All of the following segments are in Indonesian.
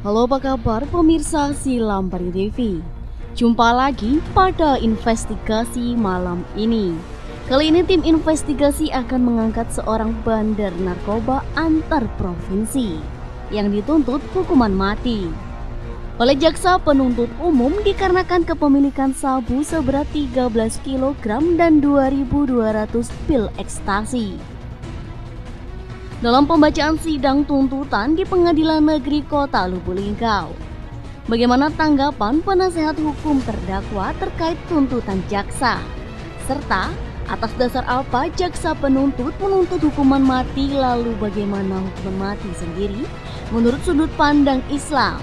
Halo, apa kabar pemirsa Silam Pari TV? Jumpa lagi pada investigasi malam ini. Kali ini tim investigasi akan mengangkat seorang bandar narkoba antar provinsi yang dituntut hukuman mati oleh jaksa penuntut umum dikarenakan kepemilikan sabu seberat 13 kg dan 2.200 pil ekstasi. Dalam pembacaan sidang tuntutan di Pengadilan Negeri Kota Lubuk Linggau, bagaimana tanggapan penasehat hukum terdakwa terkait tuntutan jaksa, serta atas dasar apa jaksa penuntut menuntut hukuman mati, lalu bagaimana hukuman mati sendiri menurut sudut pandang Islam.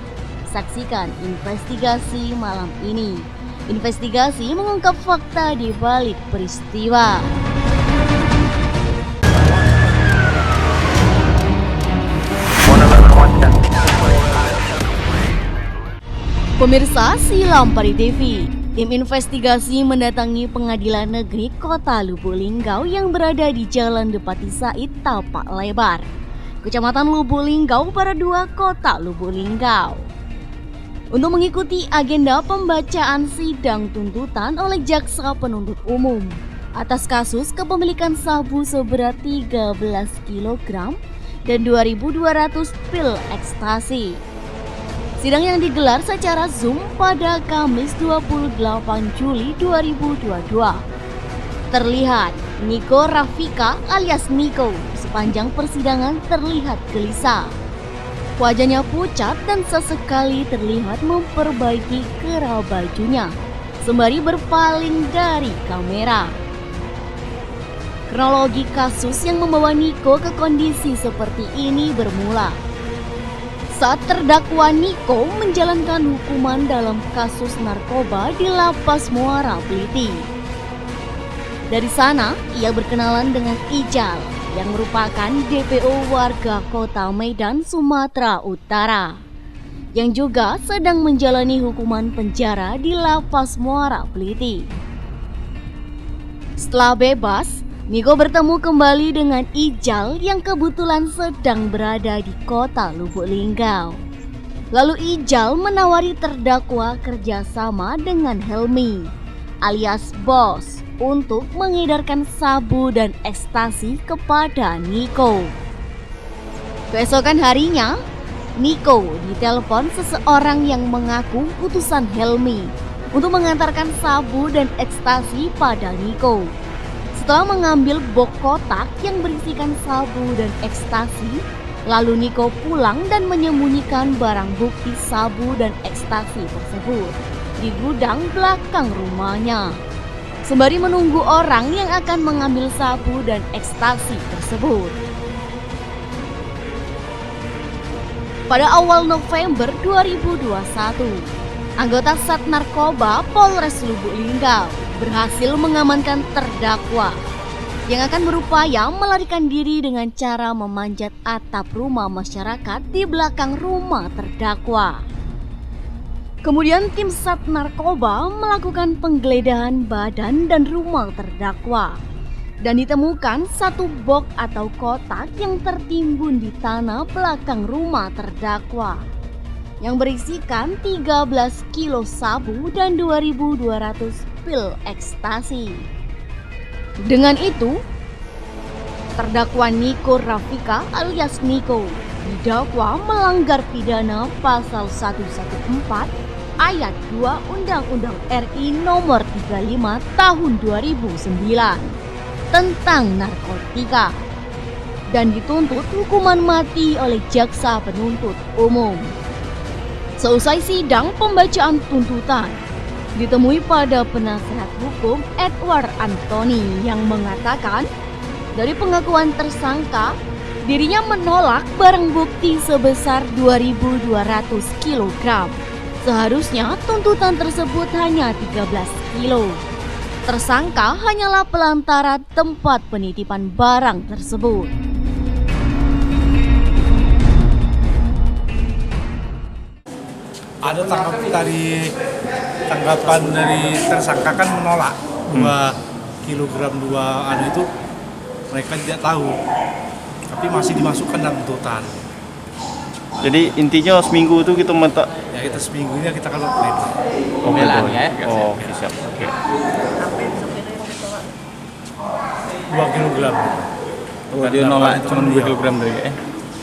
Saksikan investigasi malam ini. Investigasi mengungkap fakta di balik peristiwa. Pemirsa Silam Pari TV, tim investigasi mendatangi Pengadilan Negeri Kota Lubuk Linggau yang berada di Jalan Depati Said Tapak Lebar, Kecamatan Lubuk Linggau, Baradua, Kota Lubuk Linggau, untuk mengikuti agenda pembacaan sidang tuntutan oleh jaksa penuntut umum atas kasus kepemilikan sabu seberat 13 kg dan 2.200 pil ekstasi. Sidang yang digelar secara Zoom pada Kamis 28 Juli 2022. Terlihat Niko Rafika alias Niko sepanjang persidangan terlihat gelisah. Wajahnya pucat dan sesekali terlihat memperbaiki kerah bajunya sembari berpaling dari kamera. Kronologi kasus yang membawa Niko ke kondisi seperti ini bermula saat terdakwa Niko menjalankan hukuman dalam kasus narkoba di Lapas Muara Beliti. Dari sana, ia berkenalan dengan Ijal yang merupakan DPO warga Kota Medan, Sumatera Utara, yang juga sedang menjalani hukuman penjara di Lapas Muara Beliti. Setelah bebas, Niko bertemu kembali dengan Ijal yang kebetulan sedang berada di Kota Lubuk Linggau. Lalu Ijal menawari terdakwa kerjasama dengan Helmi alias Bos untuk mengedarkan sabu dan ekstasi kepada Niko. Keesokan harinya, Niko ditelepon seseorang yang mengaku utusan Helmi untuk mengantarkan sabu dan ekstasi pada Niko. Setelah mengambil box kotak yang berisikan sabu dan ekstasi, lalu Niko pulang dan menyembunyikan barang bukti sabu dan ekstasi tersebut di gudang belakang rumahnya, sembari menunggu orang yang akan mengambil sabu dan ekstasi tersebut. Pada awal November 2021, anggota Sat Narkoba Polres Lubuk Linggau berhasil mengamankan terdakwa yang akan berupaya melarikan diri dengan cara memanjat atap rumah masyarakat di belakang rumah terdakwa. Kemudian tim Sat Narkoba melakukan penggeledahan badan dan rumah terdakwa dan ditemukan satu box atau kotak yang tertimbun di tanah belakang rumah terdakwa yang berisikan 13 kilo sabu dan 2.200 pil ekstasi. Dengan itu, terdakwa Niko Rafika alias Niko didakwa melanggar pidana pasal 114 ayat 2 Undang-Undang RI nomor 35 tahun 2009 tentang narkotika dan dituntut hukuman mati oleh jaksa penuntut umum. Seusai sidang pembacaan tuntutan, ditemui pada penasehat hukum Edward Anthony yang mengatakan dari pengakuan tersangka, dirinya menolak barang bukti sebesar 2.200 kg. Seharusnya tuntutan tersebut hanya 13 kilo. Tersangka hanyalah pelantara tempat penitipan barang tersebut. Ada tanggapan dari tersangka kan menolak 2 kilogram 2 itu mereka tidak tahu, tapi masih dimasukkan dalam tuntutan. Jadi intinya seminggu itu kita mentak. Ya kita seminggunya kita kalau plan. Oh, Pembelaan betul. ya. Oh, siap. Oke. 2 kilogram. Oh, dia nolak cuma 2 kilogram dari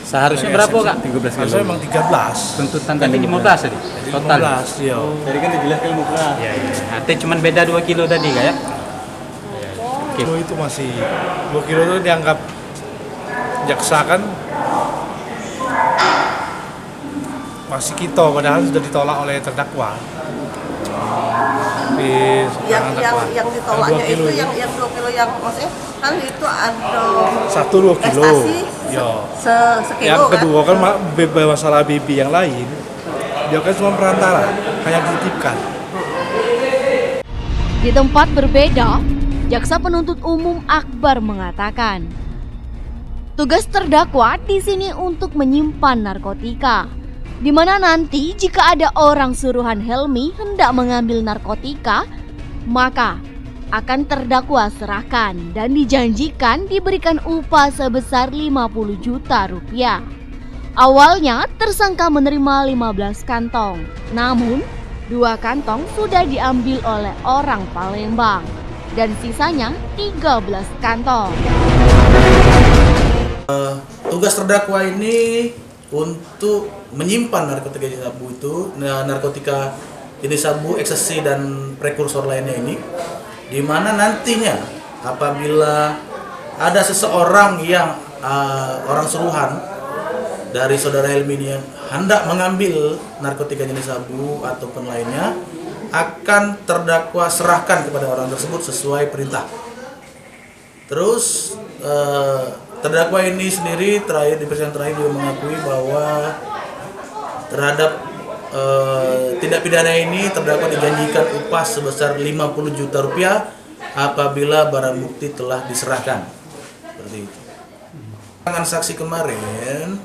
Seharusnya berapa kak? 13 kilo. Harusnya emang 13. Tuntutan tadi 15 tadi? Total? 15, iya. Jadi kan dijelaskan 15. Iya, iya. Artinya cuma beda 2 kilo tadi kak ya? Kilo itu masih 2 kilo itu dianggap jaksa kan masih kita, padahal sudah ditolak oleh terdakwa. Yang ditolaknya itu yang 2 kilo yang maksudnya kan itu ada 1-2 kilo. ekstasi Ya. sekilo Yang kan. kedua kan masalah baby yang lain, dia kan cuma perantara, hanya dititipkan. Di tempat berbeda, jaksa penuntut umum Akbar mengatakan, tugas terdakwa di sini untuk menyimpan narkotika, di mana nanti jika ada orang suruhan Helmi hendak mengambil narkotika, maka akan terdakwa serahkan dan dijanjikan diberikan upah sebesar 50 juta rupiah. Awalnya tersangka menerima 15 kantong, namun 2 kantong sudah diambil oleh orang Palembang dan sisanya 13 kantong. Tugas terdakwa ini untuk menyimpan narkotika jenis sabu, ekstasi dan prekursor lainnya ini, di mana nantinya apabila ada seseorang yang orang suruhan dari saudara Helmi ini yang hendak mengambil narkotika jenis sabu ataupun lainnya, akan terdakwa serahkan kepada orang tersebut sesuai perintah. Terus terdakwa ini sendiri di persidangan terakhir juga mengakui bahwa terhadap tindak pidana ini terdakwa dijanjikan upah sebesar 50 juta rupiah apabila barang bukti telah diserahkan. Seperti itu. Dengan saksi kemarin,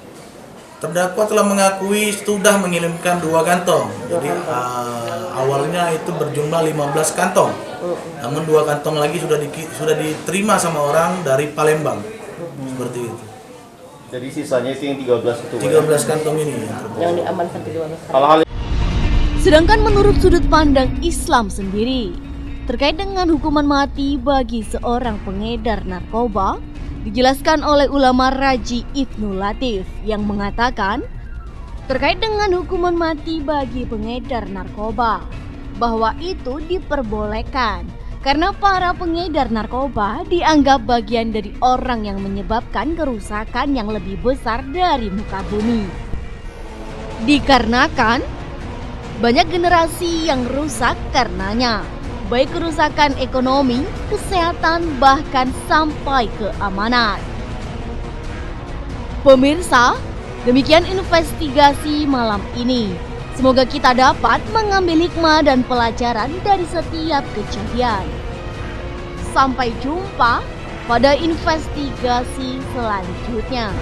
terdakwa telah mengakui sudah mengirimkan 2 kantong. Jadi awalnya itu berjumlah 15 kantong. Namun 2 kantong lagi sudah diterima sama orang dari Palembang. Seperti itu. Jadi sisanya itu yang 13 itu. 13 kantong ini yang diamankan 13. Hal-hal Sedangkan menurut sudut pandang Islam sendiri, terkait dengan hukuman mati bagi seorang pengedar narkoba, dijelaskan oleh ulama Raji Ibnu Latif yang mengatakan, terkait dengan hukuman mati bagi pengedar narkoba, bahwa itu diperbolehkan karena para pengedar narkoba dianggap bagian dari orang yang menyebabkan kerusakan yang lebih besar dari muka bumi. Dikarenakan banyak generasi yang rusak karenanya, baik kerusakan ekonomi, kesehatan, bahkan sampai keamanan. Pemirsa, demikian investigasi malam ini. Semoga kita dapat mengambil hikmah dan pelajaran dari setiap kejadian. Sampai jumpa pada investigasi selanjutnya.